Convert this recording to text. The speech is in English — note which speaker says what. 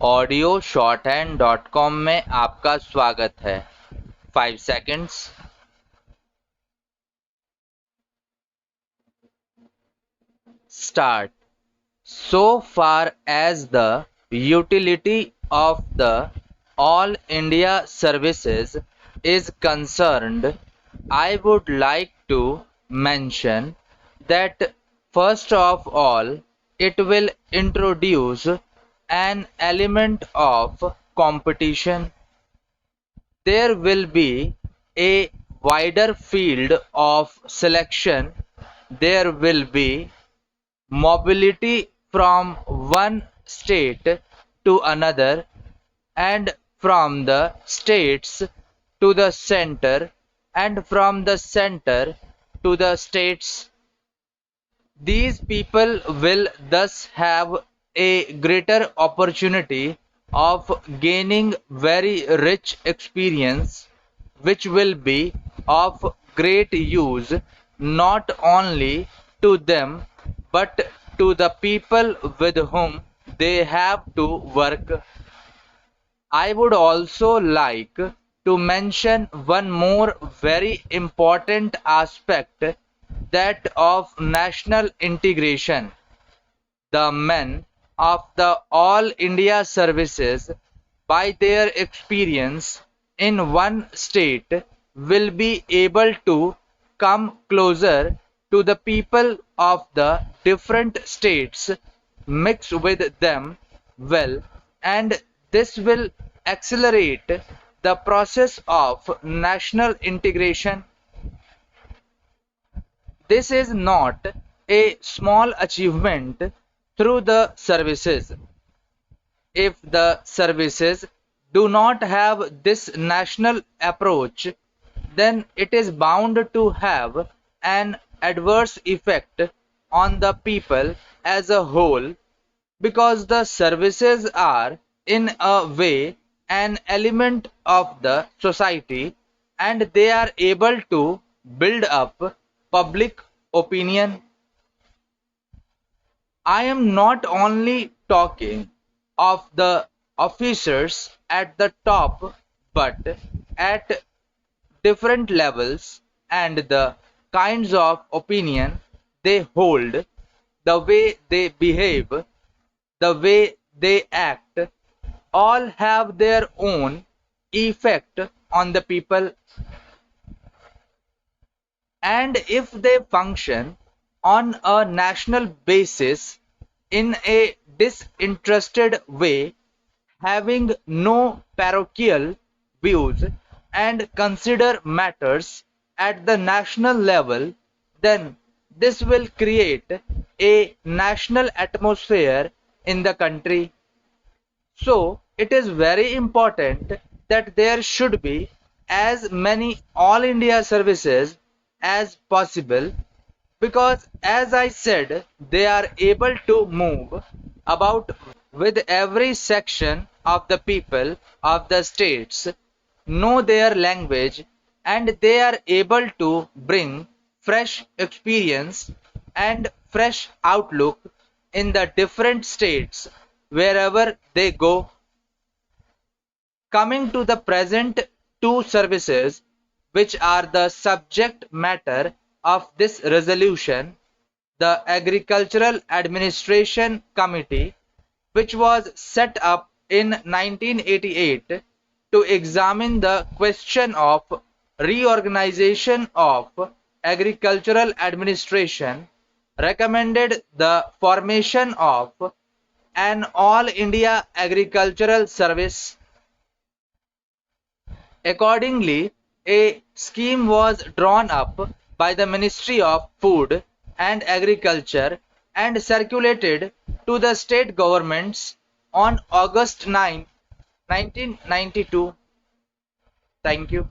Speaker 1: Audio shorthand.com में आपका स्वागत है। 5 seconds। Start. So far as the utility of the All India services is concerned, I would like to mention that first of all, it will introduce an element of competition. There will be a wider field of selection. There will be mobility from one state to another and from the states to the center and from the center to the states. These people will thus have a greater opportunity of gaining very rich experience, which will be of great use not only to them but to the people with whom they have to work. I would also like to mention one more very important aspect, that of national integration. The men of the All India services, by their experience in one state, will be able to come closer to the people of the different states, mix with them well, and this will accelerate the process of national integration. This is not a small achievement through the services. If the services do not have this national approach, then it is bound to have an adverse effect on the people as a whole, because the services are in a way an element of the society and they are able to build up public opinion. I am not only talking of the officers at the top but at different levels, and the kinds of opinion they hold, the way they behave, the way they act, all have their own effect on the people. And if they function on a national basis in a disinterested way, having no parochial views, and consider matters at the national level, then this will create a national atmosphere in the country. So it is very important that there should be as many All India services as possible, because as I said, they are able to move about with every section of the people of the states, know their language, and they are able to bring fresh experience and fresh outlook in the different states wherever they go. Coming to the present two services which are the subject matter of this resolution, the Agricultural Administration Committee, which was set up in 1988 to examine the question of reorganization of agricultural administration, recommended the formation of an All India Agricultural Service. Accordingly, a scheme was drawn up by the Ministry of Food and Agriculture and circulated to the state governments on August 9, 1992. Thank you.